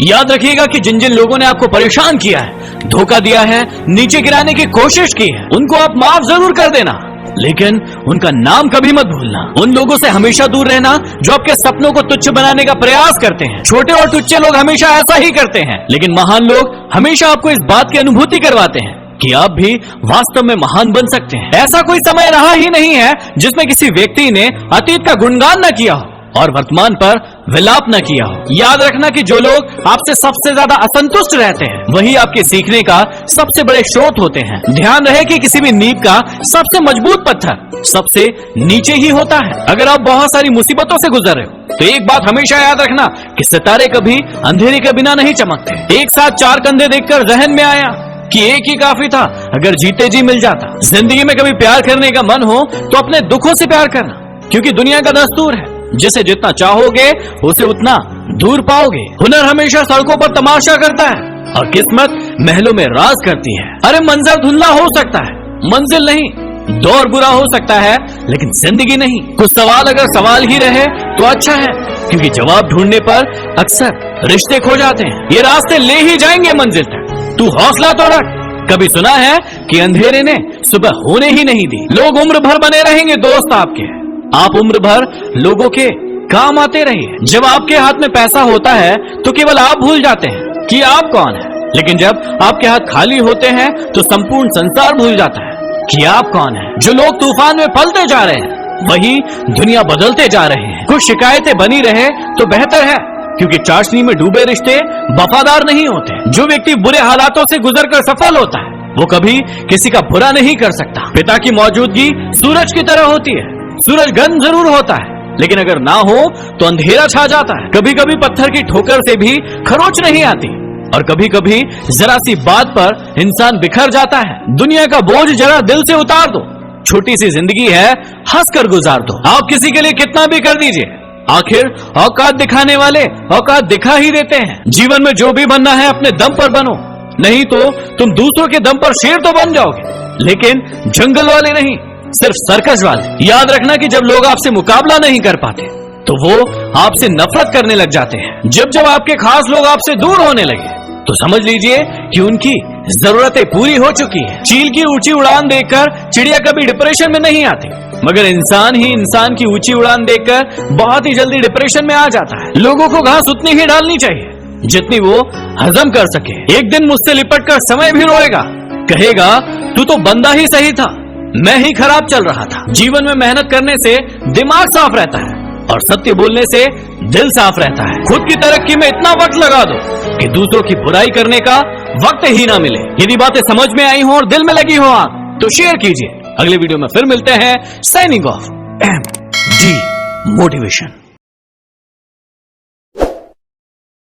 याद रखिएगा कि जिन जिन लोगों ने आपको परेशान किया है, धोखा दिया है, नीचे गिराने की कोशिश की है, उनको आप माफ जरूर कर देना, लेकिन उनका नाम कभी मत भूलना। उन लोगों से हमेशा दूर रहना जो आपके सपनों को तुच्छ बनाने का प्रयास करते हैं। छोटे और तुच्छ लोग हमेशा ऐसा ही करते हैं, लेकिन महान लोग हमेशा आपको इस बात की अनुभूति करवाते हैं कि आप भी वास्तव में महान बन सकते हैं। ऐसा कोई समय रहा ही नहीं है जिसमें किसी व्यक्ति ने अतीत का गुणगान न किया हो और वर्तमान पर विलाप न किया हो। याद रखना कि जो लोग आपसे सबसे ज्यादा असंतुष्ट रहते हैं, वही आपके सीखने का सबसे बड़े स्रोत होते हैं। ध्यान रहे कि किसी भी नींव का सबसे मजबूत पत्थर सबसे नीचे ही होता है। अगर आप बहुत सारी मुसीबतों से गुजर रहे हो तो एक बात हमेशा याद रखना कि सितारे कभी अंधेरे के बिना नहीं चमकते। एक साथ चार कंधे देखकर जहन में आया कि एक ही काफी था अगर जीते जी मिल जाता। जिंदगी में कभी प्यार करने का मन हो तो अपने दुखों से प्यार करना, क्योंकि दुनिया का दस्तूर है जिसे जितना चाहोगे उसे उतना दूर पाओगे। हुनर हमेशा सड़कों पर तमाशा करता है और किस्मत महलों में राज करती है। अरे मंजर धुंधला हो सकता है, मंजिल नहीं। दौर बुरा हो सकता है लेकिन जिंदगी नहीं। कुछ सवाल अगर सवाल ही रहे तो अच्छा है, क्योंकि जवाब ढूंढने पर अक्सर रिश्ते खो जाते हैं। ये रास्ते ले ही जाएंगे मंजिल तक, तू हौसला तो रख। कभी सुना है कि अंधेरे ने सुबह होने ही नहीं दी। लोग उम्र भर बने रहेंगे दोस्त आपके, आप उम्र भर लोगों के काम आते रहिए। जब आपके हाथ में पैसा होता है तो केवल आप भूल जाते हैं कि आप कौन है, लेकिन जब आपके हाथ खाली होते हैं तो संपूर्ण संसार भूल जाता है कि आप कौन है। जो लोग तूफान में पलते जा रहे हैं वही दुनिया बदलते जा रहे हैं। कुछ शिकायतें बनी रहे तो बेहतर है, क्योंकि चाशनी में डूबे रिश्ते वफादार नहीं होते। जो व्यक्ति बुरे हालातों से गुजरकर सफल होता है वो कभी किसी का बुरा नहीं कर सकता। पिता की मौजूदगी सूरज की तरह होती है। सूरज गर्म जरूर होता है, लेकिन अगर ना हो तो अंधेरा छा जाता है। कभी कभी पत्थर की ठोकर से भी खरोच नहीं आती, और कभी कभी जरा सी बात पर इंसान बिखर जाता है। दुनिया का बोझ जरा दिल से उतार दो। छोटी सी जिंदगी है, हंसकर गुजार दो। आप किसी के लिए कितना भी कर दीजिए, आखिर औकात दिखाने वाले औकात दिखा ही देते हैं। जीवन में जो भी बनना है अपने दम पर बनो, नहीं तो तुम दूसरों के दम पर शेर तो बन जाओगे, लेकिन जंगल वाले नहीं, सिर्फ सर्कस वाले। याद रखना कि जब लोग आपसे मुकाबला नहीं कर पाते तो वो आपसे नफरत करने लग जाते हैं। जब जब आपके खास लोग आपसे दूर होने लगे तो समझ लीजिए कि उनकी जरूरतें पूरी हो चुकी हैं। चील की ऊंची उड़ान देखकर चिड़िया कभी डिप्रेशन में नहीं आती, मगर इंसान ही इंसान की ऊंची उड़ान देखकर बहुत ही जल्दी डिप्रेशन में आ जाता है। लोगों को घास उतनी ही डालनी चाहिए जितनी वो हजम कर सके। एक दिन मुझसे लिपट कर समय भी रोएगा, कहेगा तू तो बंदा ही सही था, मैं ही खराब चल रहा था। जीवन में मेहनत करने से दिमाग साफ रहता है और सत्य बोलने से दिल साफ रहता है। खुद की तरक्की में इतना वक्त लगा दो कि दूसरों की बुराई करने का वक्त ही ना मिले। यदि बातें समझ में आई हो और दिल में लगी हो आग तो शेयर कीजिए। अगले वीडियो में फिर मिलते हैं। Signing off, MD motivation.